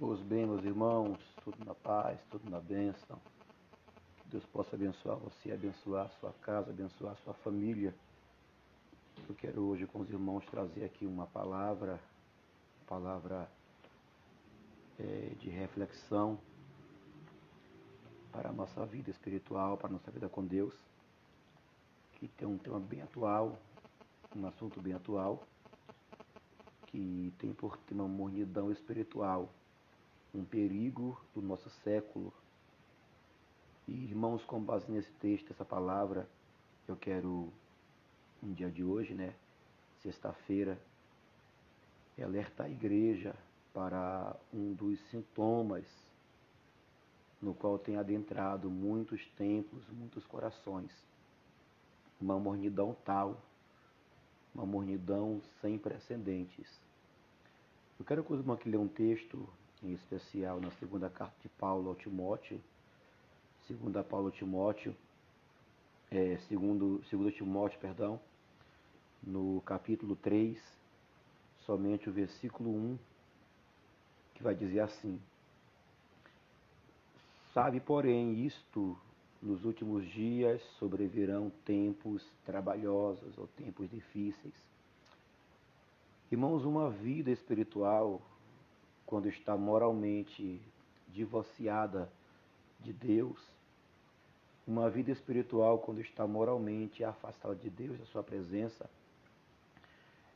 Os bem, meus irmãos, tudo na paz, tudo na bênção. Que Deus possa abençoar você, abençoar a sua casa, abençoar a sua família. Eu quero hoje com os irmãos trazer aqui uma palavra de reflexão para a nossa vida espiritual, para a nossa vida com Deus, que tem um tema bem atual, um assunto bem atual, que tem por tema mornidão espiritual, um perigo do nosso século. E, irmãos, com base nesse texto, essa palavra, eu quero, no dia de hoje, sexta-feira, alertar a igreja para um dos sintomas no qual tem adentrado muitos templos, muitos corações. Uma mornidão tal, uma mornidão sem precedentes. Eu quero que os irmãos aqui ler um texto, em especial na segunda carta de Paulo ao Timóteo, segundo Timóteo, no capítulo 3, somente o versículo 1, que vai dizer assim: Sabe, porém, isto, nos últimos dias sobrevirão tempos trabalhosos ou tempos difíceis. Irmãos, uma vida espiritual, quando está moralmente divorciada de Deus, uma vida espiritual, quando está moralmente afastada de Deus, da sua presença,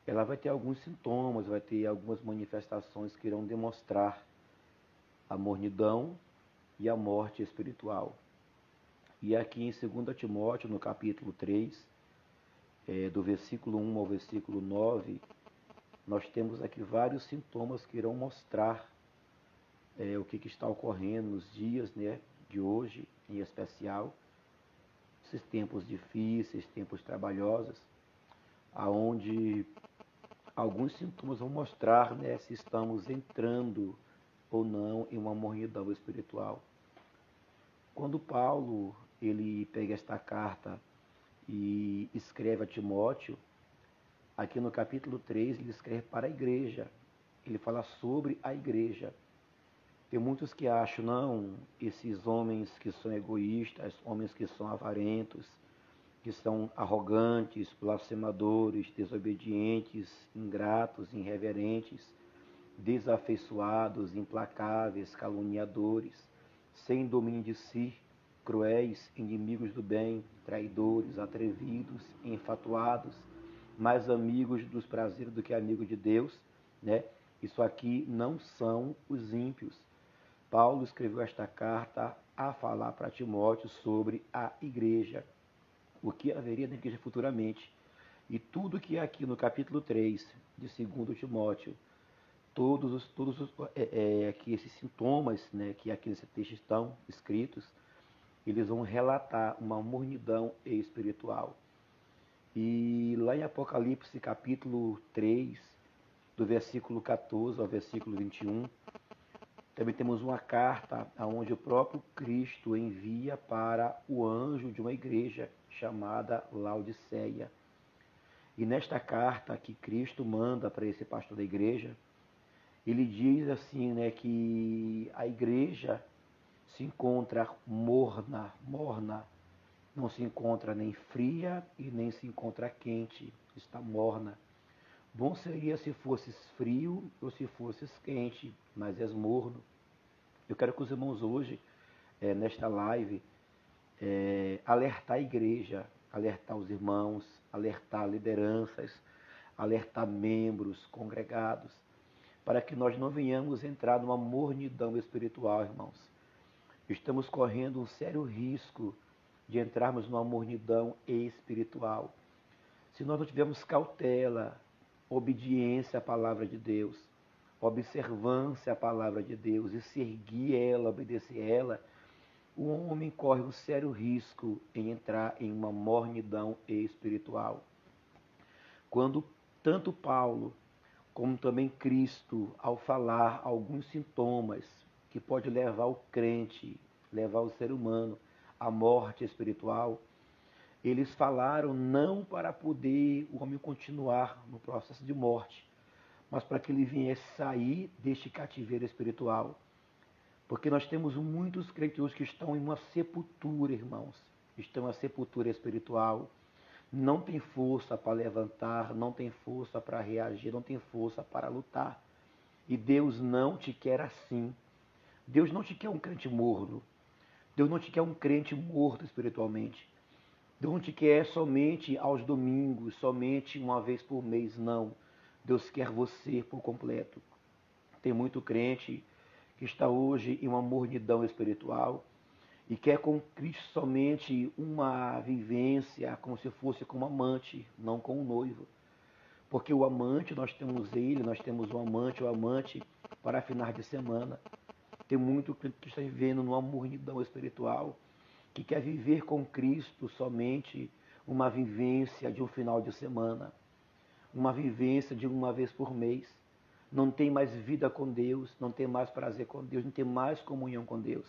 ela vai ter alguns sintomas, vai ter algumas manifestações que irão demonstrar a mornidão e a morte espiritual. E aqui em 2 Timóteo, no capítulo 3, do versículo 1 ao versículo 9, nós temos aqui vários sintomas que irão mostrar o que está ocorrendo nos dias de hoje, em especial, esses tempos difíceis, tempos trabalhosos, aonde alguns sintomas vão mostrar se estamos entrando ou não em uma mornidão espiritual. Quando Paulo ele pega esta carta e escreve a Timóteo, aqui no capítulo 3 ele escreve para a igreja, ele fala sobre a igreja. Tem muitos que acham, não, esses homens que são egoístas, homens que são avarentos, que são arrogantes, blasfemadores, desobedientes, ingratos, irreverentes, desafeiçoados, implacáveis, caluniadores, sem domínio de si, cruéis, inimigos do bem, traidores, atrevidos, enfatuados, mais amigos dos prazeres do que amigos de Deus, Isso aqui não são os ímpios. Paulo escreveu esta carta a falar para Timóteo sobre a igreja, o que haveria na igreja futuramente. E tudo que aqui no capítulo 3 de 2 Timóteo, todos aqui esses sintomas que aqui nesse texto estão escritos, eles vão relatar uma mornidão espiritual. E lá em Apocalipse capítulo 3, do versículo 14 ao versículo 21, também temos uma carta onde o próprio Cristo envia para o anjo de uma igreja chamada Laodiceia. E nesta carta que Cristo manda para esse pastor da igreja, ele diz assim, que a igreja se encontra morna, não se encontra nem fria e nem se encontra quente, está morna. Bom seria se fosses frio ou se fosses quente, mas és morno. Eu quero que os irmãos hoje, nesta live, alertar a igreja, alertar os irmãos, alertar lideranças, alertar membros, congregados, para que nós não venhamos entrar numa mornidão espiritual, irmãos. Estamos correndo um sério risco de entrarmos numa mornidão espiritual. Se nós não tivermos cautela, obediência à palavra de Deus, observância à palavra de Deus e seguir ela, obedecer ela, o homem corre um sério risco em entrar em uma mornidão espiritual. Quando tanto Paulo como também Cristo, ao falar alguns sintomas que pode levar o crente, levar o ser humano à morte espiritual, eles falaram não para poder o homem continuar no processo de morte, mas para que ele viesse sair deste cativeiro espiritual. Porque nós temos muitos crentes hoje que estão em uma sepultura, irmãos. Estão em uma sepultura espiritual. Não tem força para levantar, não tem força para reagir, não tem força para lutar. E Deus não te quer assim. Deus não te quer um crente morno. Deus não te quer um crente morto espiritualmente. Deus não te quer somente aos domingos, somente uma vez por mês, não. Deus quer você por completo. Tem muito crente que está hoje em uma mornidão espiritual e quer com Cristo somente uma vivência como se fosse com um amante, não com um noivo. Porque o amante, nós temos ele, nós temos o amante para finais de semana. Tem muito crente que está vivendo numa mornidão espiritual, que quer viver com Cristo somente uma vivência de um final de semana, uma vivência de uma vez por mês. Não tem mais vida com Deus, não tem mais prazer com Deus, não tem mais comunhão com Deus.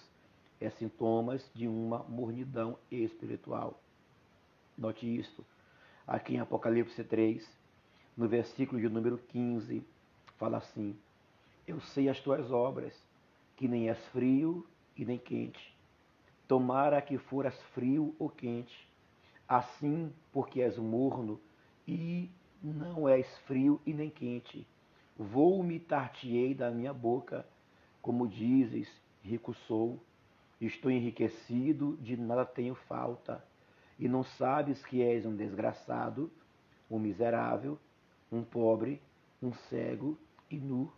É sintomas de uma mornidão espiritual. Note isto. Aqui em Apocalipse 3, no versículo de número 15, fala assim: eu sei as tuas obras, que nem és frio e nem quente. Tomara que foras frio ou quente. Assim, porque és morno e não és frio e nem quente, vomitar-te-ei da minha boca, como dizes, rico sou, estou enriquecido, de nada tenho falta, e não sabes que és um desgraçado, um miserável, um pobre, um cego e nu.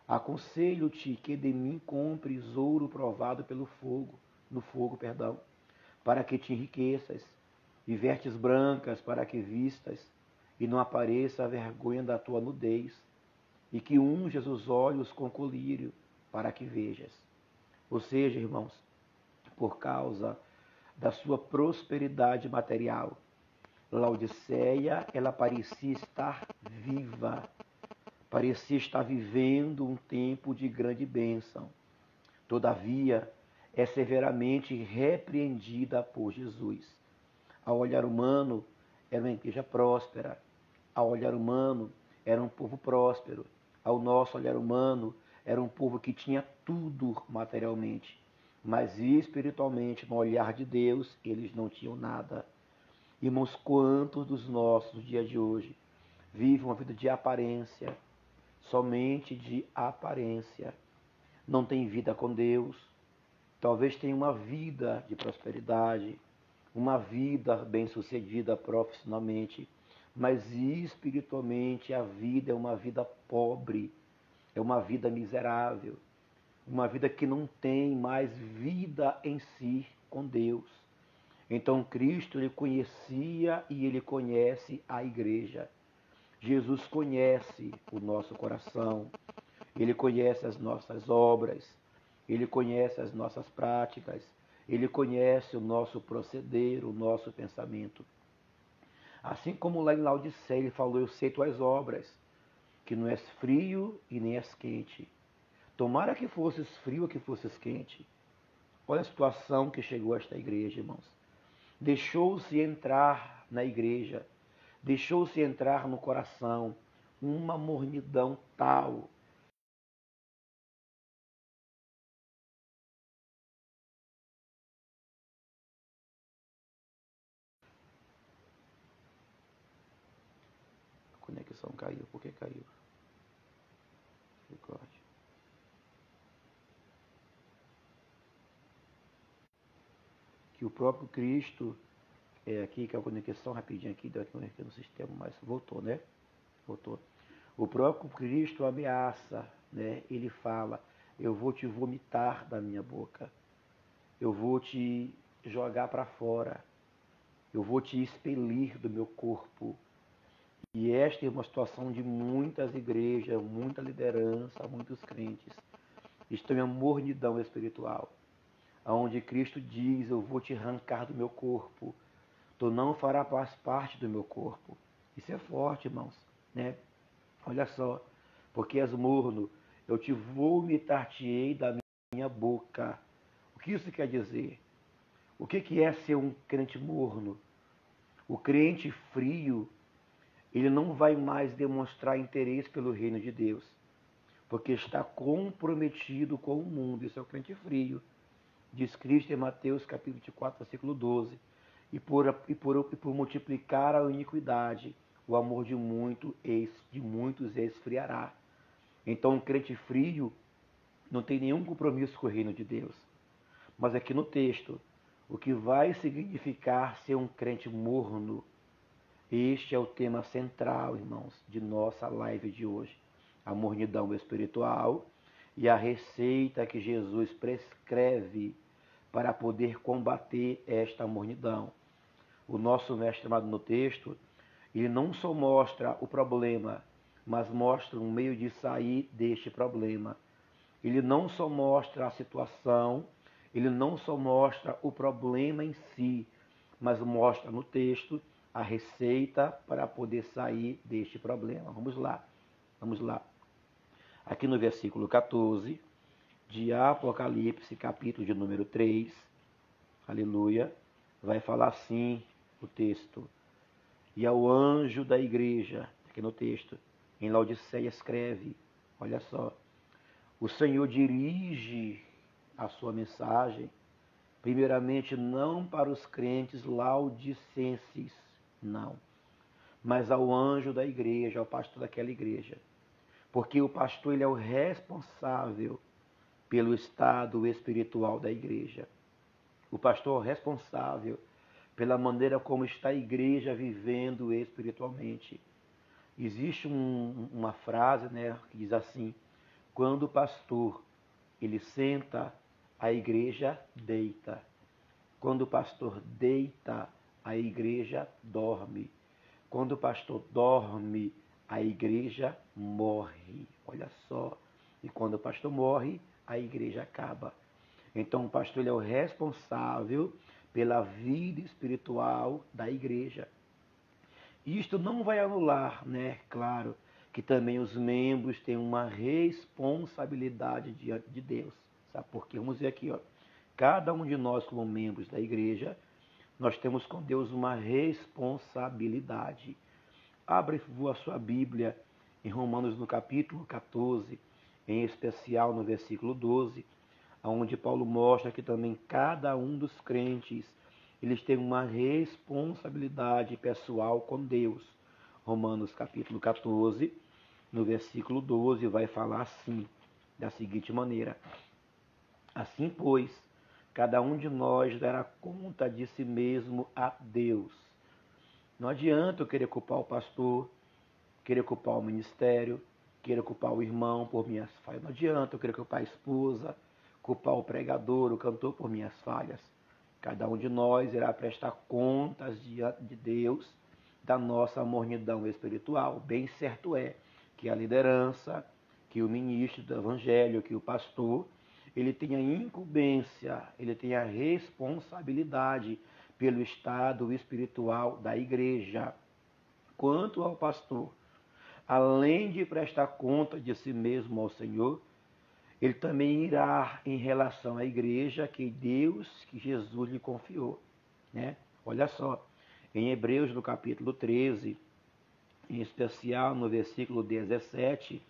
Aconselho-te que de mim compres ouro provado pelo fogo, no fogo, para que te enriqueças, e vestes brancas para que vistas, e não apareça a vergonha da tua nudez, e que unjas os olhos com colírio, para que vejas. Ou seja, irmãos, por causa da sua prosperidade material, Laodiceia, ela parecia estar viva, parecia estar vivendo um tempo de grande bênção. Todavia, é severamente repreendida por Jesus. Ao olhar humano, era uma igreja próspera. Ao olhar humano, era um povo próspero. Ao nosso olhar humano, era um povo que tinha tudo materialmente. Mas espiritualmente, no olhar de Deus, eles não tinham nada. Irmãos, quantos dos nossos dias de hoje vivem uma vida de aparência, somente de aparência? Não tem vida com Deus. Talvez tenha uma vida de prosperidade, uma vida bem-sucedida profissionalmente, mas espiritualmente a vida é uma vida pobre, é uma vida miserável, uma vida que não tem mais vida em si com Deus. Então Cristo, ele conhecia e ele conhece a igreja. Jesus conhece o nosso coração, ele conhece as nossas obras, ele conhece as nossas práticas, ele conhece o nosso proceder, o nosso pensamento. Assim como lá em Laodiceia ele falou, eu sei tuas obras, que não és frio e nem és quente. Tomara que fosses frio ou que fosses quente. Olha a situação que chegou a esta igreja, irmãos. Deixou-se entrar na igreja, deixou-se entrar no coração uma mornidão tal. A conexão caiu. Por que caiu? Recorde. Que o próprio Cristo, aqui que a conexão rapidinho aqui, deu aqui no sistema, mas voltou, né? Voltou. O próprio Cristo ameaça, né? Ele fala, eu vou te vomitar da minha boca, eu vou te jogar para fora, eu vou te expelir do meu corpo. E esta é uma situação de muitas igrejas, muita liderança, muitos crentes. Estão em uma mornidão espiritual, onde Cristo diz, eu vou te arrancar do meu corpo, tu não farás parte do meu corpo. Isso é forte, irmãos, né? Olha só, porque és morno, eu te vomitar-te-ei da minha boca. O que isso quer dizer? O que é ser um crente morno? O crente frio, ele não vai mais demonstrar interesse pelo reino de Deus, porque está comprometido com o mundo. Isso é o crente frio. Diz Cristo em Mateus capítulo 24, versículo 12. E por multiplicar a iniquidade, o amor de muitos esfriará. Então, um crente frio não tem nenhum compromisso com o reino de Deus. Mas aqui no texto, o que vai significar ser um crente morno, este é o tema central, irmãos, de nossa live de hoje. A mornidão espiritual e a receita que Jesus prescreve para poder combater esta mornidão. O nosso mestre amado no texto, ele não só mostra o problema, mas mostra um meio de sair deste problema. Ele não só mostra a situação, ele não só mostra o problema em si, mas mostra no texto a receita para poder sair deste problema. Vamos lá. Aqui no versículo 14 de Apocalipse, capítulo de número 3, aleluia, vai falar assim o texto. E ao anjo da igreja, aqui no texto, em Laodiceia escreve, olha só, o Senhor dirige a sua mensagem, primeiramente não para os crentes laodicenses, não, mas ao anjo da igreja, ao pastor daquela igreja. Porque o pastor ele é o responsável pelo estado espiritual da igreja. O pastor é o responsável pela maneira como está a igreja vivendo espiritualmente. Existe uma frase, né, que diz assim: quando o pastor ele senta, a igreja deita. Quando o pastor deita, a igreja dorme. Quando o pastor dorme, a igreja morre. Olha só. E quando o pastor morre, a igreja acaba. Então o pastor ele é o responsável pela vida espiritual da igreja. Isto não vai anular, né? Claro, que também os membros têm uma responsabilidade diante de Deus. Sabe por quê? Vamos ver aqui, ó. Cada um de nós, como membros da igreja, nós temos com Deus uma responsabilidade. Abre a sua Bíblia em Romanos no capítulo 14, em especial no versículo 12, onde Paulo mostra que também cada um dos crentes, eles têm uma responsabilidade pessoal com Deus. Romanos capítulo 14, no versículo 12, vai falar assim, da seguinte maneira: assim, pois, cada um de nós dará conta de si mesmo a Deus. Não adianta eu querer culpar o pastor, querer culpar o ministério, querer culpar o irmão por minhas falhas. Não adianta eu querer culpar a esposa, culpar o pregador, o cantor por minhas falhas. Cada um de nós irá prestar contas diante de Deus da nossa mornidão espiritual. Bem certo é que a liderança, que o ministro do evangelho, que o pastor, ele tem a incumbência, ele tem a responsabilidade pelo estado espiritual da igreja. Quanto ao pastor, além de prestar conta de si mesmo ao Senhor, ele também irá em relação à igreja que Jesus lhe confiou, né? Olha só, em Hebreus no capítulo 13, em especial no versículo 17,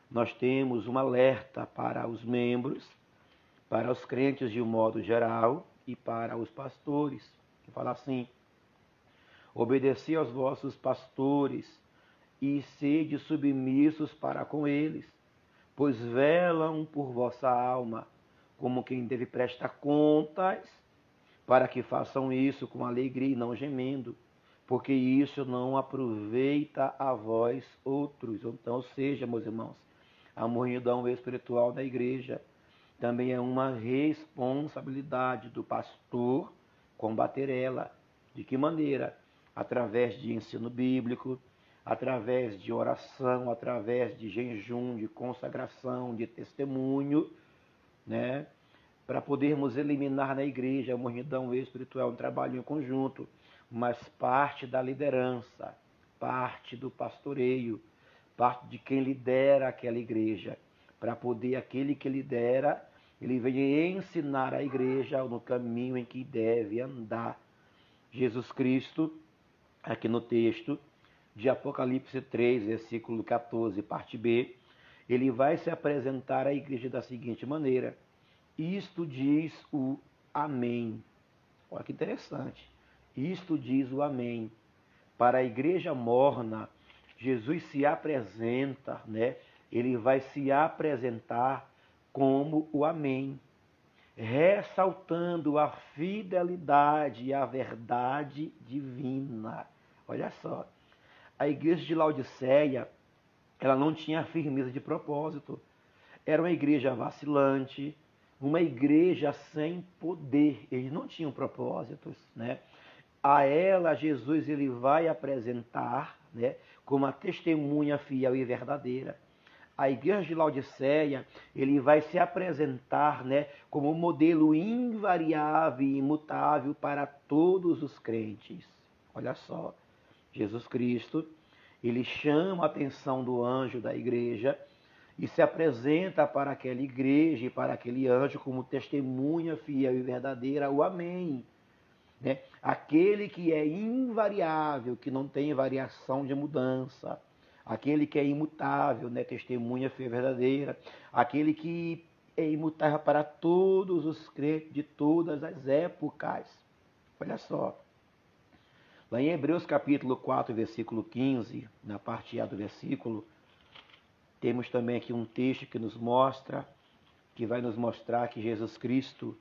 nós temos um alerta para os membros, para os crentes de um modo geral e para os pastores, que fala assim: obedeci aos vossos pastores e sede submissos para com eles, pois velam por vossa alma, como quem deve prestar contas, para que façam isso com alegria e não gemendo, porque isso não aproveita a vós outros. Então, ou seja, meus irmãos, a mornidão espiritual da igreja também é uma responsabilidade do pastor combater ela. De que maneira? Através de ensino bíblico, através de oração, através de jejum, de consagração, de testemunho, né? Para podermos eliminar na igreja a mornidão espiritual, um trabalho em conjunto, mas parte da liderança, parte do pastoreio, parte de quem lidera aquela igreja, para poder aquele que lidera, ele venha ensinar a igreja no caminho em que deve andar. Jesus Cristo, aqui no texto, de Apocalipse 3, versículo 14, parte B, ele vai se apresentar à igreja da seguinte maneira: isto diz o Amém. Olha que interessante. Isto diz o Amém. Para a igreja morna, Jesus se apresenta, né? Ele vai se apresentar como o Amém, ressaltando a fidelidade e a verdade divina. Olha só, a igreja de Laodiceia, ela não tinha firmeza de propósito. Era uma igreja vacilante, uma igreja sem poder. Eles não tinham propósitos, né? A ela Jesus ele vai apresentar, né, como a testemunha fiel e verdadeira. A igreja de Laodiceia, ele vai se apresentar, né, como um modelo invariável e imutável para todos os crentes. Olha só, Jesus Cristo, ele chama a atenção do anjo da igreja e se apresenta para aquela igreja e para aquele anjo como testemunha fiel e verdadeira, o Amém. Né? Aquele que é invariável, que não tem variação de mudança, aquele que é imutável, né? Testemunha fiel e verdadeira, aquele que é imutável para todos os crentes de todas as épocas. Olha só, lá em Hebreus capítulo 4, versículo 15, na parte A do versículo, temos também aqui um texto que nos mostra, que vai nos mostrar que Jesus Cristo,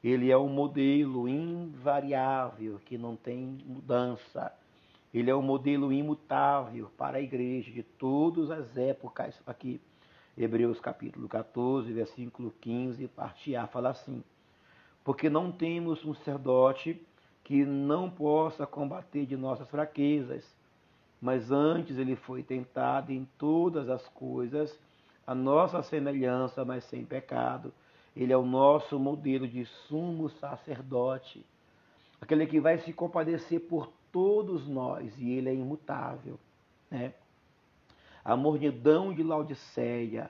ele é um modelo invariável, que não tem mudança. Ele é um modelo imutável para a igreja de todas as épocas. Aqui, Hebreus capítulo 14, versículo 15, parte A, fala assim: porque não temos um sacerdote que não possa combater de nossas fraquezas, mas antes ele foi tentado em todas as coisas, a nossa semelhança, mas sem pecado. Ele é o nosso modelo de sumo sacerdote, aquele que vai se compadecer por todos nós, e ele é imutável, né? A mornidão de Laodiceia,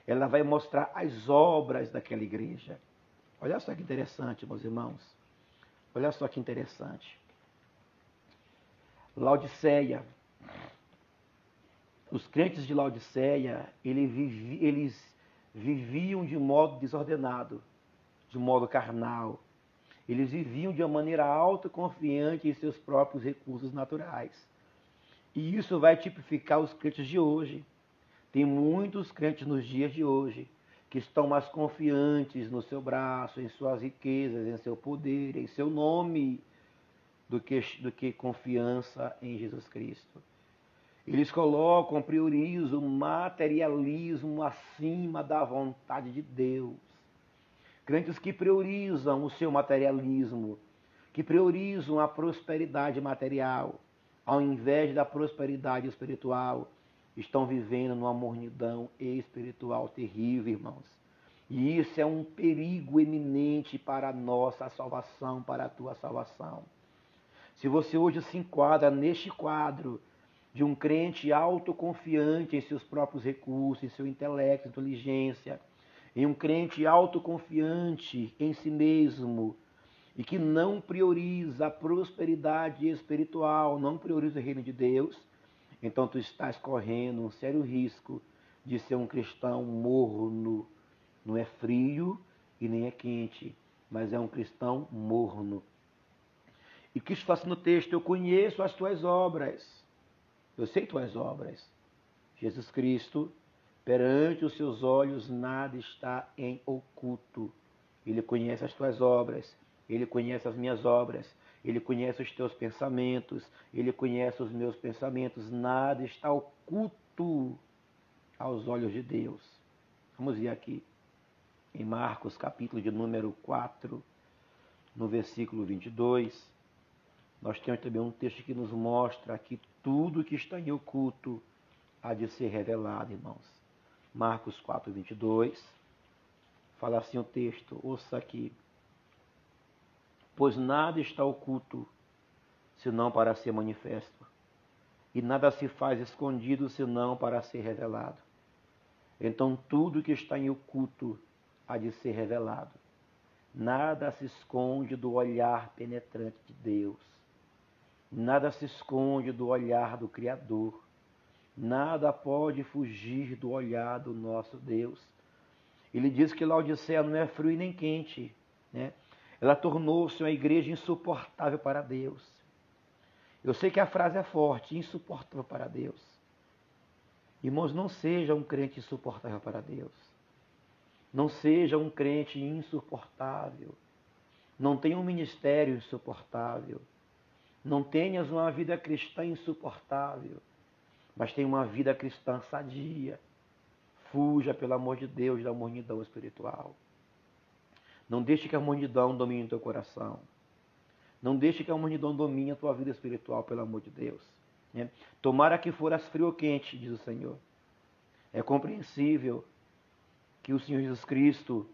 ela vai mostrar as obras daquela igreja. Olha só que interessante, meus irmãos. Olha só que interessante. Laodiceia, os crentes de Laodiceia, eles viviam de modo desordenado, de modo carnal. Eles viviam de uma maneira autoconfiante em seus próprios recursos naturais. E isso vai tipificar os crentes de hoje. Tem muitos crentes nos dias de hoje que estão mais confiantes no seu braço, em suas riquezas, em seu poder, em seu nome, do que confiança em Jesus Cristo. Eles priorizam o materialismo acima da vontade de Deus. Crentes que priorizam o seu materialismo, que priorizam a prosperidade material, ao invés da prosperidade espiritual, estão vivendo numa mornidão espiritual terrível, irmãos. E isso é um perigo eminente para a nossa salvação, para a tua salvação. Se você hoje se enquadra neste quadro de um crente autoconfiante em seus próprios recursos, em seu intelecto, inteligência, em um crente autoconfiante em si mesmo e que não prioriza a prosperidade espiritual, não prioriza o reino de Deus, então tu estás correndo um sério risco de ser um cristão morno. Não é frio e nem é quente, mas é um cristão morno. E o que isso faz no texto? Eu conheço as tuas obras. Eu sei tuas obras. Jesus Cristo, perante os seus olhos nada está em oculto. Ele conhece as tuas obras, ele conhece as minhas obras, ele conhece os teus pensamentos, ele conhece os meus pensamentos. Nada está oculto aos olhos de Deus. Vamos ver aqui em Marcos, capítulo de número 4, no versículo 22. Nós temos também um texto que nos mostra que tudo que está em oculto há de ser revelado, irmãos. Marcos 4, 22. Fala assim o texto, ouça aqui. Pois nada está oculto, senão para ser manifesto. E nada se faz escondido, senão para ser revelado. Então tudo que está em oculto há de ser revelado. Nada se esconde do olhar penetrante de Deus. Nada se esconde do olhar do Criador. Nada pode fugir do olhar do nosso Deus. Ele diz que Laodiceia não é frio e nem quente, né? Ela tornou-se uma igreja insuportável para Deus. Eu sei que a frase é forte, insuportável para Deus. Irmãos, não seja um crente insuportável para Deus. Não seja um crente insuportável. Não tenha um ministério insuportável. Não tenhas uma vida cristã insuportável. Mas tenha uma vida cristã sadia. Fuja, pelo amor de Deus, da mornidão espiritual. Não deixe que a mornidão domine o teu coração. Não deixe que a mornidão domine a tua vida espiritual, pelo amor de Deus. Tomara que foras frio ou quente, diz o Senhor. É compreensível que o Senhor Jesus Cristo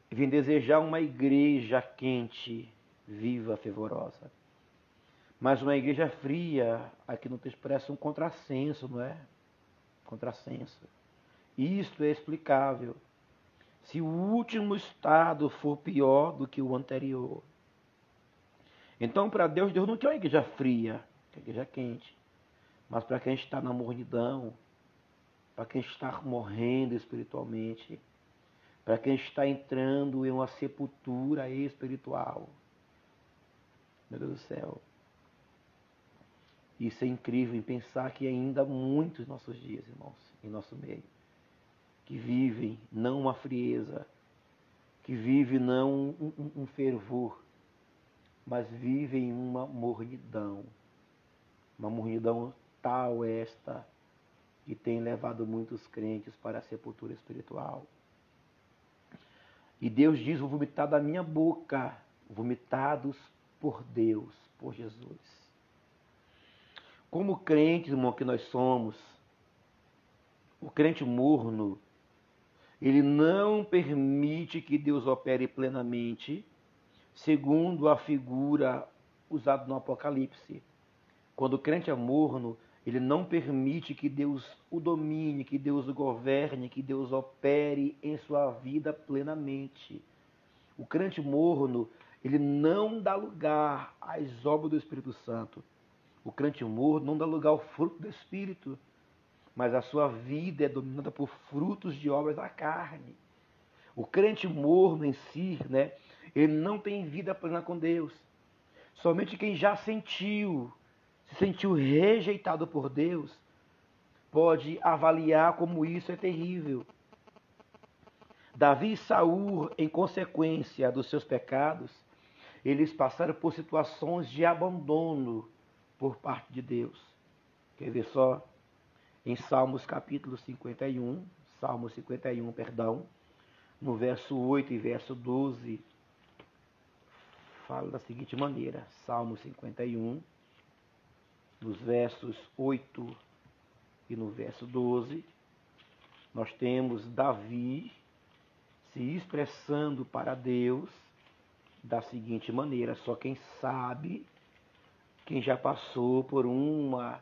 vem desejar uma igreja quente, viva, fervorosa. Mas uma igreja fria, aqui no texto parece um contrassenso, não é? Contrassenso. Isto é explicável se o último estado for pior do que o anterior. Então, para Deus, Deus não quer uma igreja fria, quer uma igreja quente. Mas para quem está na mornidão, para quem está morrendo espiritualmente, para quem está entrando em uma sepultura espiritual. Meu Deus do céu. Isso é incrível em pensar que ainda há muitos nossos dias, irmãos, em nosso meio, que vivem não uma frieza, que vivem não um fervor, mas vivem uma mornidão. Uma mornidão tal esta que tem levado muitos crentes para a sepultura espiritual. E Deus diz, vou vomitar da minha boca, vomitados por Deus, por Jesus. Como crentes, irmão, que nós somos, o crente morno, ele não permite que Deus opere plenamente, segundo a figura usada no Apocalipse. Quando o crente é morno, ele não permite que Deus o domine, que Deus o governe, que Deus opere em sua vida plenamente. O crente morno, ele não dá lugar às obras do Espírito Santo. O crente morno não dá lugar ao fruto do Espírito, mas a sua vida é dominada por frutos de obras da carne. O crente morno em si, né, ele não tem vida plena com Deus. Somente quem já se sentiu rejeitado por Deus, pode avaliar como isso é terrível. Davi e Saul, em consequência dos seus pecados, eles passaram por situações de abandono por parte de Deus. Quer ver só? Em Salmos capítulo 51, Salmo 51, perdão, no verso 8 e verso 12, fala da seguinte maneira, Salmo 51, nos versos 8 e no verso 12, nós temos Davi se expressando para Deus da seguinte maneira, só quem sabe, quem já passou por uma,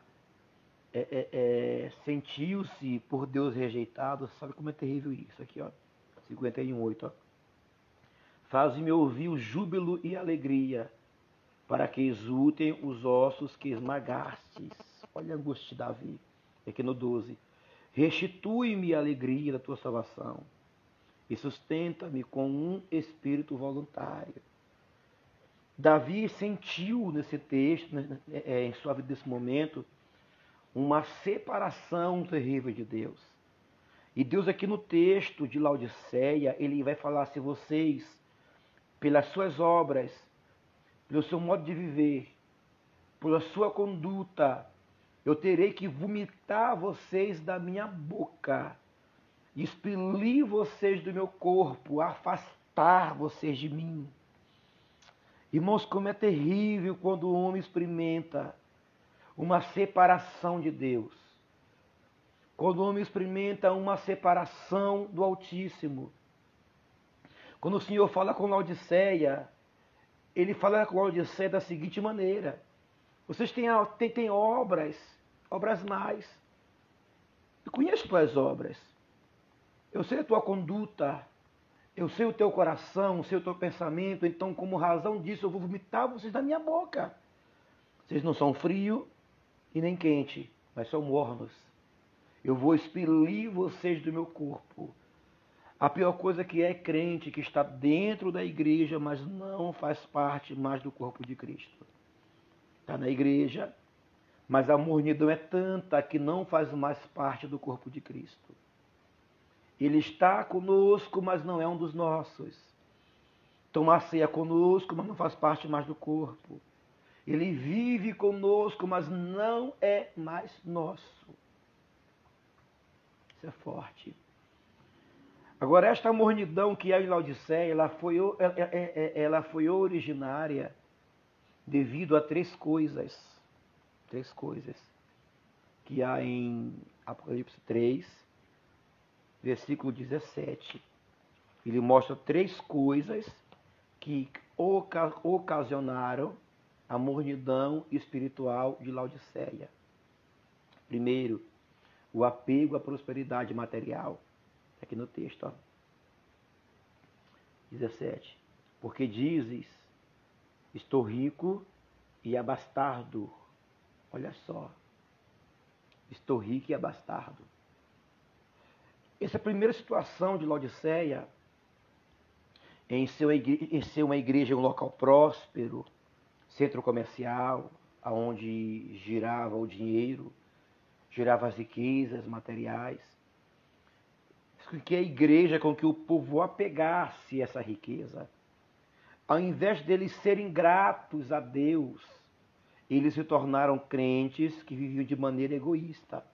sentiu-se por Deus rejeitado, sabe como é terrível isso aqui, ó, 51:8, ó. Faz-me ouvir o júbilo e alegria, para que exultem os ossos que esmagastes. Olha a angústia de Davi. Aqui no 12. Restitui-me a alegria da tua salvação e sustenta-me com um espírito voluntário. Davi sentiu nesse texto, em sua vida nesse momento, uma separação terrível de Deus. E Deus aqui no texto de Laodiceia, ele vai falar se vocês, pelas suas obras, pelo seu modo de viver, pela sua conduta, eu terei que vomitar vocês da minha boca, expelir vocês do meu corpo, afastar vocês de mim. Irmãos, como é terrível quando o homem experimenta uma separação de Deus. Quando o homem experimenta uma separação do Altíssimo. Quando o Senhor fala com Laodiceia, ele fala com Laodiceia da seguinte maneira: vocês têm obras mais. Eu conheço tuas obras. Eu sei a tua conduta. Eu sei o teu coração, sei o teu pensamento. Então, como razão disso, eu vou vomitar vocês da minha boca. Vocês não são frio e nem quente, mas são mornos. Eu vou expelir vocês do meu corpo. A pior coisa que é crente que está dentro da igreja, mas não faz parte mais do corpo de Cristo. Está na igreja, mas a mornidão é tanta que não faz mais parte do corpo de Cristo. Ele está conosco, mas não é um dos nossos. Toma a ceia conosco, mas não faz parte mais do corpo. Ele vive conosco, mas não é mais nosso. Isso é forte. Agora, esta mornidão que há em Laodiceia, ela foi originária devido a três coisas que há em Apocalipse 3, versículo 17. Ele mostra três coisas que ocasionaram a mornidão espiritual de Laodiceia. Primeiro, o apego à prosperidade material. Aqui no texto, ó. 17. Porque dizes, estou rico e abastardo. Olha só. Estou rico e abastardo. Essa é a primeira situação de Laodiceia, em ser uma igreja, um local próspero, centro comercial, onde girava o dinheiro, girava as riquezas materiais. Que a igreja, com que o povo apegasse essa riqueza, ao invés deles serem gratos a Deus, eles se tornaram crentes que viviam de maneira egoísta.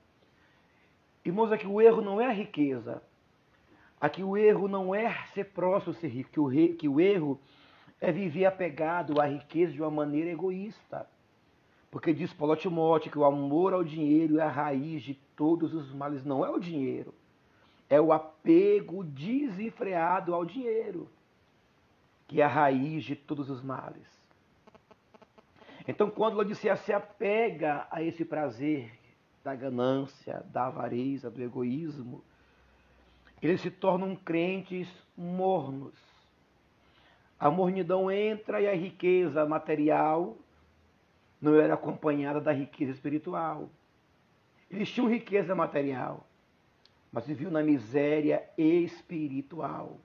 Irmãos, aqui o erro não é a riqueza. Aqui o erro não é ser próspero, ser rico. Que o erro é viver apegado à riqueza de uma maneira egoísta. Porque diz Paulo a Timóteo que o amor ao dinheiro é a raiz de todos os males. Não é o dinheiro. É o apego desenfreado ao dinheiro, que é a raiz de todos os males. Então, quando Laodiceia se apega a esse prazer da ganância, da avareza, do egoísmo, eles se tornam crentes mornos. A mornidão entra e a riqueza material não era acompanhada da riqueza espiritual. Eles tinham riqueza material, mas viviam na miséria espiritual.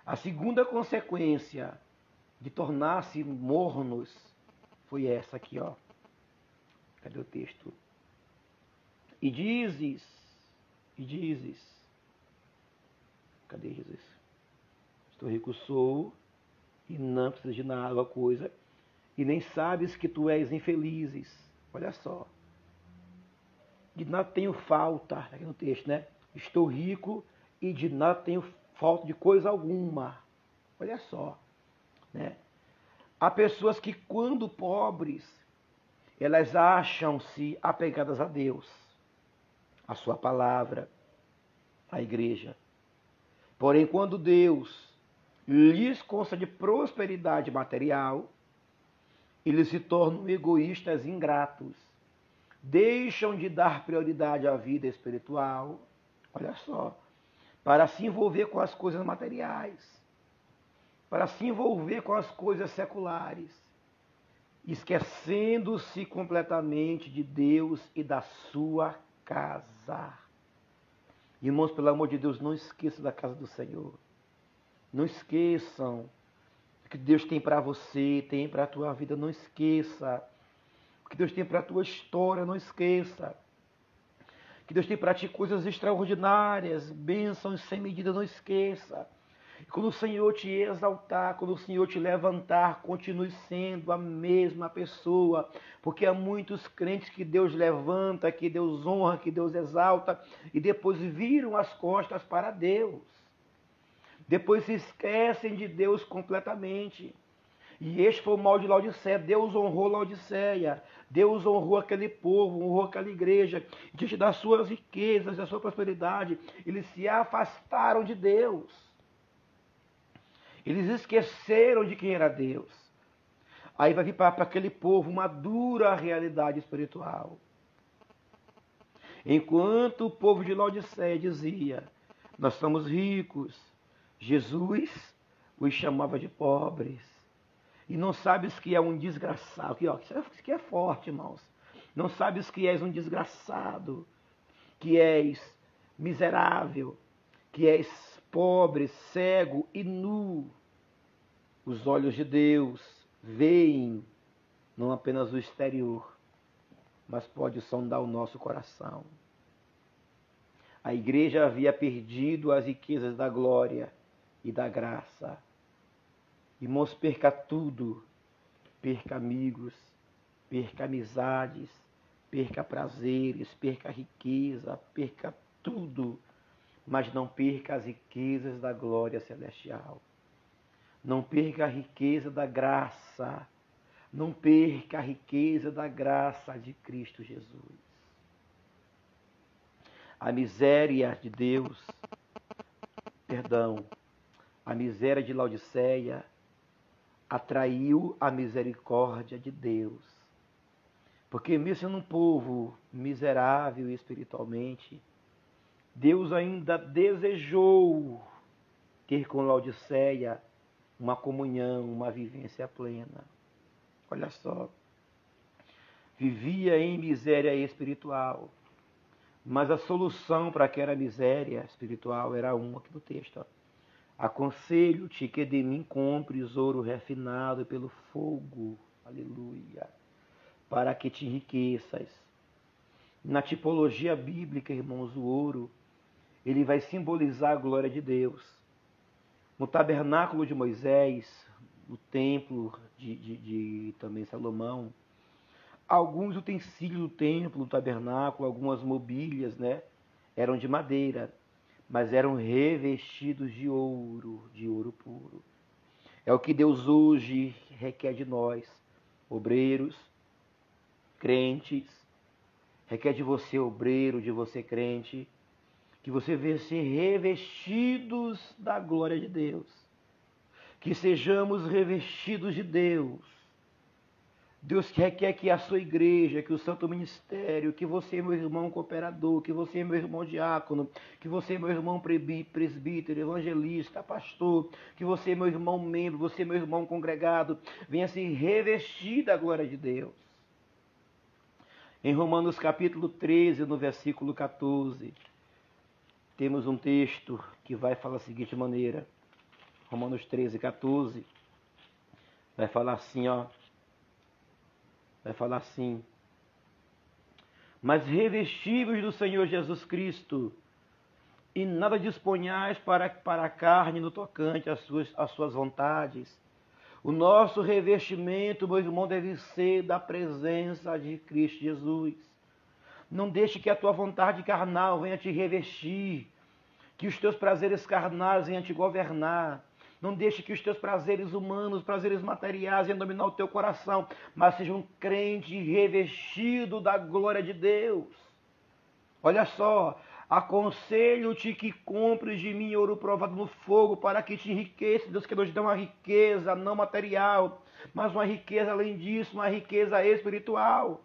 A segunda consequência de tornar-se mornos foi essa aqui, ó. Cadê o texto? E dizes, cadê Jesus? Estou rico sou, e não preciso de nada, alguma coisa, e nem sabes que tu és infelizes. Olha só. De nada tenho falta, aqui no texto, né? Estou rico e de nada tenho falta de coisa alguma. Olha só, né? Há pessoas que, quando pobres, elas acham-se apegadas a Deus, a sua palavra, a igreja. Porém, quando Deus lhes concede prosperidade material, eles se tornam egoístas e ingratos. Deixam de dar prioridade à vida espiritual, olha só, para se envolver com as coisas materiais, para se envolver com as coisas seculares, esquecendo-se completamente de Deus e da sua casa. Irmãos, pelo amor de Deus, não esqueçam da casa do Senhor. Não esqueçam o que Deus tem para você, tem para a tua vida, não esqueça. O que Deus tem para a tua história, não esqueça. O que Deus tem para ti coisas extraordinárias, bênçãos sem medida, não esqueça. E quando o Senhor te exaltar, quando o Senhor te levantar, continue sendo a mesma pessoa. Porque há muitos crentes que Deus levanta, que Deus honra, que Deus exalta, e depois viram as costas para Deus. Depois se esquecem de Deus completamente. E este foi o mal de Laodiceia. Deus honrou Laodiceia. Deus honrou aquele povo, honrou aquela igreja. Diante das suas riquezas, da sua prosperidade, eles se afastaram de Deus. Eles esqueceram de quem era Deus. Aí vai vir para aquele povo uma dura realidade espiritual. Enquanto o povo de Laodiceia dizia, nós somos ricos, Jesus os chamava de pobres. e não sabes que é um desgraçado. Aqui, ó, isso aqui é forte, irmãos. Não sabes que és um desgraçado, que és miserável, que és pobre, cego e nu. Os olhos de Deus veem não apenas o exterior, mas pode sondar o nosso coração. A igreja havia perdido as riquezas da glória e da graça. Irmãos, perca tudo. Perca amigos, perca amizades, perca prazeres, perca riqueza, perca tudo. Mas não perca as riquezas da glória celestial. Não perca a riqueza da graça. Não perca a riqueza da graça de Cristo Jesus. A miséria de Deus, a miséria de Laodiceia atraiu a misericórdia de Deus. Porque mesmo sendo um povo miserável espiritualmente, Deus ainda desejou ter com Laodiceia uma comunhão, uma vivência plena. Olha só, vivia em miséria espiritual, mas a solução para aquela miséria espiritual era uma aqui no texto. Aconselho-te que de mim compres ouro refinado pelo fogo, aleluia, para que te enriqueças. Na tipologia bíblica, irmãos, o ouro, ele vai simbolizar a glória de Deus. No tabernáculo de Moisés, no templo de também Salomão, alguns utensílios do templo, do tabernáculo, algumas mobílias, né, eram de madeira, mas eram revestidos de ouro puro. É o que Deus hoje requer de nós, obreiros, crentes, requer de você, obreiro, de você, crente, que você venha ser revestidos da glória de Deus, que sejamos revestidos de Deus. Deus requer que a sua igreja, que o santo ministério, que você, meu irmão cooperador, que você, meu irmão diácono, que você, meu irmão presbítero, evangelista, pastor, que você, meu irmão membro, você, meu irmão congregado, venha se revestir da glória de Deus. Em Romanos capítulo 13, no versículo 14, temos um texto que vai falar da seguinte maneira. Romanos 13, 14, vai falar assim, ó. Vai falar assim: mas revestíveis do Senhor Jesus Cristo, e nada disponhais para a carne no tocante às suas vontades. O nosso revestimento, meu irmão, deve ser da presença de Cristo Jesus. Não deixe que a tua vontade carnal venha te revestir, que os teus prazeres carnais venham te governar. Não deixe que os teus prazeres humanos, prazeres materiais, venham dominar o teu coração, mas seja um crente revestido da glória de Deus. Olha só, aconselho-te que compres de mim ouro provado no fogo, para que te enriqueça. Deus quer nos dar uma riqueza não material, mas uma riqueza além disso, uma riqueza espiritual.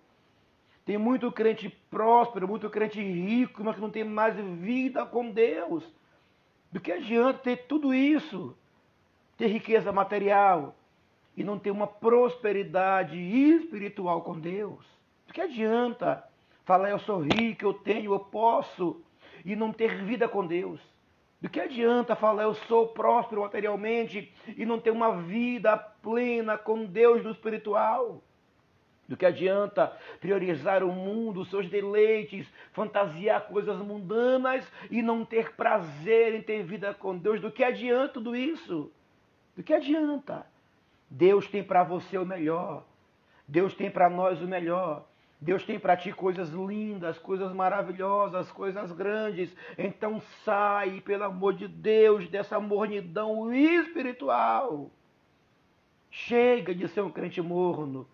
Tem muito crente próspero, muito crente rico, mas que não tem mais vida com Deus. Do que adianta ter tudo isso? Ter riqueza material e não ter uma prosperidade espiritual com Deus? Do que adianta falar eu sou rico, eu tenho, eu posso, e não ter vida com Deus? Do que adianta falar eu sou próspero materialmente e não ter uma vida plena com Deus no espiritual? Do que adianta priorizar o mundo, os seus deleites, fantasiar coisas mundanas e não ter prazer em ter vida com Deus? Do que adianta tudo isso? Do que adianta? Deus tem para você o melhor. Deus tem para nós o melhor. Deus tem para ti coisas lindas, coisas maravilhosas, coisas grandes. Então sai, pelo amor de Deus, dessa mornidão espiritual. Chega de ser um crente morno.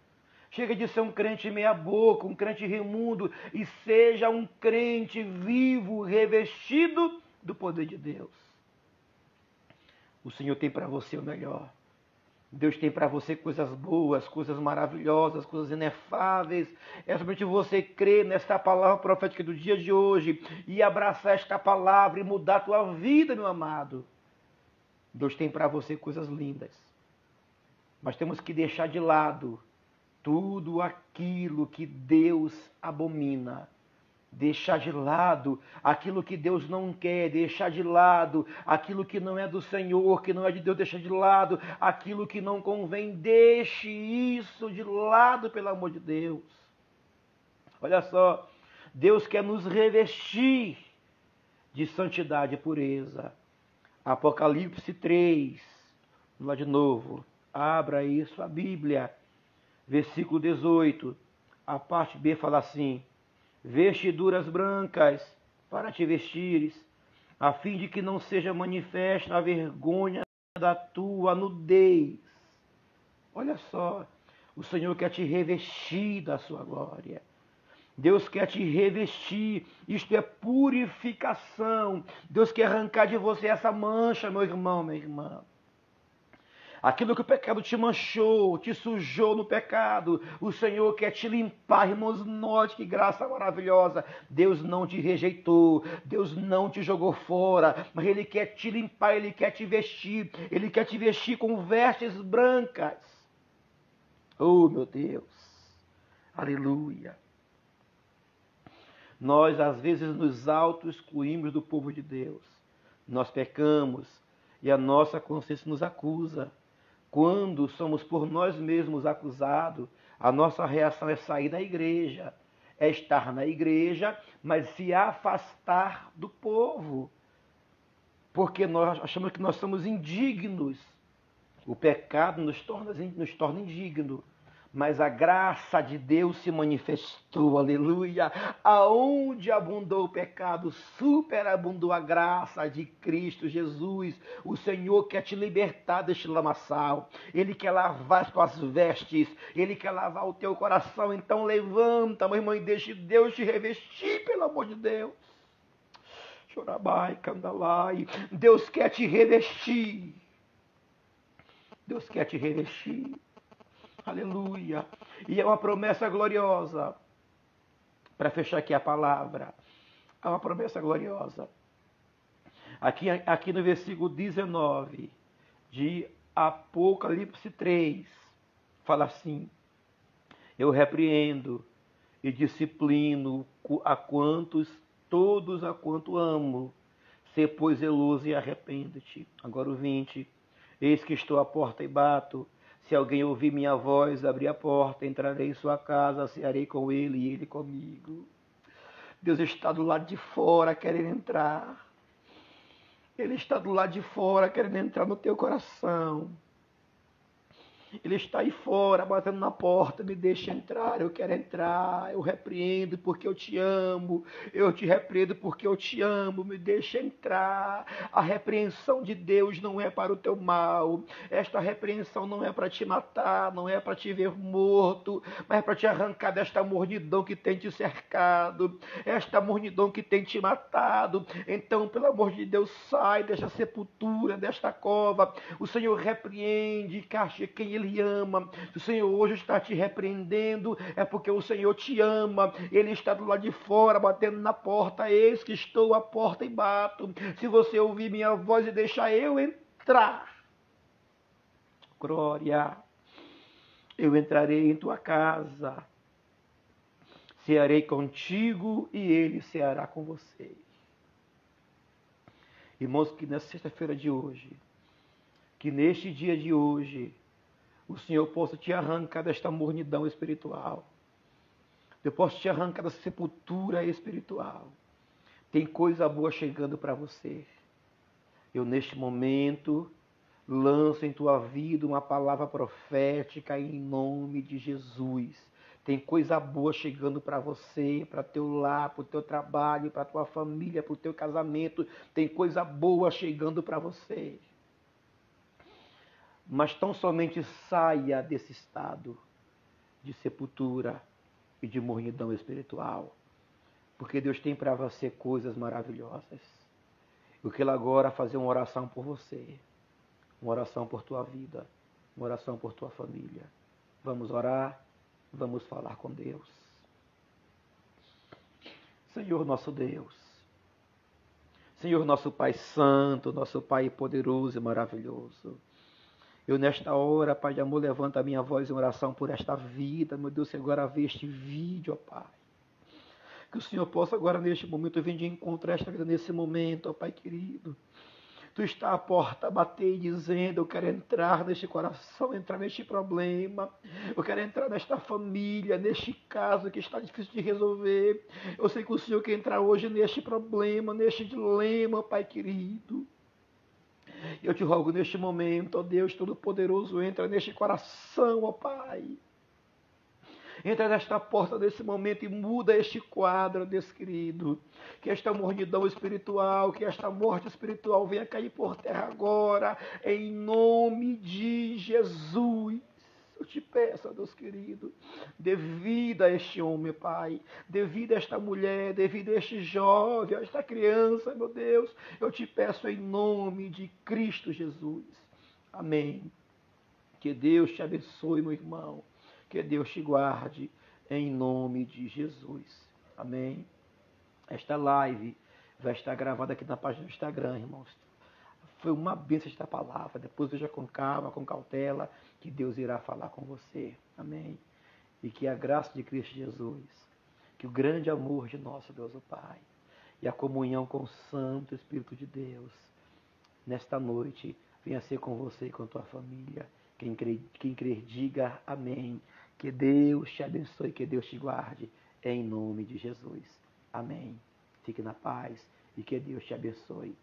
Chega de ser um crente meia boca, um crente imundo, e seja um crente vivo, revestido do poder de Deus. O Senhor tem para você o melhor. Deus tem para você coisas boas, coisas maravilhosas, coisas inefáveis. É somente você crer nesta palavra profética do dia de hoje e abraçar esta palavra e mudar a tua vida, meu amado. Deus tem para você coisas lindas. Mas temos que deixar de lado tudo aquilo que Deus abomina. Deixar de lado aquilo que Deus não quer, deixar de lado aquilo que não é do Senhor, que não é de Deus, deixar de lado aquilo que não convém, deixe isso de lado, pelo amor de Deus. Olha só, Deus quer nos revestir de santidade e pureza. Apocalipse 3, vamos lá de novo, abra aí sua Bíblia, versículo 18, a parte B fala assim: vestiduras brancas para te vestires, a fim de que não seja manifesta a vergonha da tua nudez. Olha só, o Senhor quer te revestir da sua glória. Deus quer te revestir, isto é purificação. Deus quer arrancar de você essa mancha, meu irmão, minha irmã. Aquilo que o pecado te manchou, te sujou no pecado, o Senhor quer te limpar, irmãos, note que graça maravilhosa. Deus não te rejeitou, Deus não te jogou fora, mas Ele quer te limpar, Ele quer te vestir com vestes brancas. Oh, meu Deus, aleluia. Nós, às vezes, nos auto-excluímos do povo de Deus. Nós pecamos e a nossa consciência nos acusa. Quando somos por nós mesmos acusados, a nossa reação é sair da igreja, é estar na igreja, mas se afastar do povo, porque nós achamos que nós somos indignos. O pecado nos torna indignos, mas a graça de Deus se manifestou, aleluia. Aonde abundou o pecado, superabundou a graça de Cristo Jesus. O Senhor quer te libertar deste lamaçal, Ele quer lavar as tuas vestes, Ele quer lavar o teu coração. Então levanta, meu irmão, e deixe Deus te revestir, pelo amor de Deus. Chorabai, candalai. Deus quer te revestir. Deus quer te revestir. Aleluia. E é uma promessa gloriosa. Para fechar aqui a palavra. É uma promessa gloriosa. Aqui no versículo 19 de Apocalipse 3, fala assim: eu repreendo e disciplino todos a quanto amo. Se, pois, zeloso e arrepende-te. Agora o 20. Eis que estou à porta e bato. Se alguém ouvir minha voz, abrir a porta, entrarei em sua casa, cearei com ele e ele comigo. Deus está do lado de fora querendo entrar. Ele está do lado de fora querendo entrar no teu coração. Ele está aí fora, batendo na porta, me deixa entrar, eu quero entrar, eu repreendo porque eu te amo, eu te repreendo porque eu te amo, me deixa entrar. A repreensão de Deus não é para o teu mal, esta repreensão não é para te matar, não é para te ver morto, mas é para te arrancar desta mornidão que tem te cercado, esta mornidão que tem te matado. Então, pelo amor de Deus, sai desta sepultura, desta cova. O Senhor repreende, castiga quem Ele ama. Se o Senhor hoje está te repreendendo, é porque o Senhor te ama. Ele está do lado de fora, batendo na porta. Eis que estou à porta e bato. Se você ouvir minha voz e deixar eu entrar, glória, eu entrarei em tua casa, cearei contigo e Ele ceará com você. Irmãos, que nessa sexta-feira de hoje, que neste dia de hoje, o Senhor possa te arrancar desta mornidão espiritual. Eu posso te arrancar dessa sepultura espiritual. Tem coisa boa chegando para você. Eu, neste momento, lanço em tua vida uma palavra profética em nome de Jesus. Tem coisa boa chegando para você, para teu lar, para o teu trabalho, para tua família, para o teu casamento. Tem coisa boa chegando para você. Mas tão somente saia desse estado de sepultura e de mornidão espiritual. Porque Deus tem para você coisas maravilhosas. Eu quero agora fazer uma oração por você. Uma oração por tua vida. Uma oração por tua família. Vamos orar. Vamos falar com Deus. Senhor nosso Deus. Senhor nosso Pai Santo, nosso Pai poderoso e maravilhoso. Eu nesta hora, Pai de amor, levanto a minha voz em oração por esta vida, meu Deus, que agora vê este vídeo, ó Pai. Que o Senhor possa agora neste momento vir de encontro a esta vida nesse momento, ó Pai querido. Tu está à porta a bater e dizendo, eu quero entrar neste coração, entrar neste problema. Eu quero entrar nesta família, neste caso que está difícil de resolver. Eu sei que o Senhor quer entrar hoje neste problema, neste dilema, Pai querido. Eu te rogo neste momento, ó Deus Todo-Poderoso, entra neste coração, ó Pai. Entra nesta porta desse momento e muda este quadro, Deus querido. Que esta mornidão espiritual, que esta morte espiritual venha cair por terra agora, em nome de Jesus. Eu te peço, Deus querido, devido a este homem, Pai, devido a esta mulher, devido a este jovem, a esta criança, meu Deus, eu te peço em nome de Cristo Jesus. Amém. Que Deus te abençoe, meu irmão. Que Deus te guarde em nome de Jesus. Amém. Esta live vai estar gravada aqui na página do Instagram, irmãos. Foi uma bênção esta palavra. Depois veja com calma, com cautela, que Deus irá falar com você. Amém. E que a graça de Cristo Jesus, que o grande amor de nosso Deus o Pai e a comunhão com o Santo Espírito de Deus, nesta noite, venha ser com você e com a tua família. Quem crer, diga amém. Que Deus te abençoe, que Deus te guarde, em nome de Jesus. Amém. Fique na paz e que Deus te abençoe.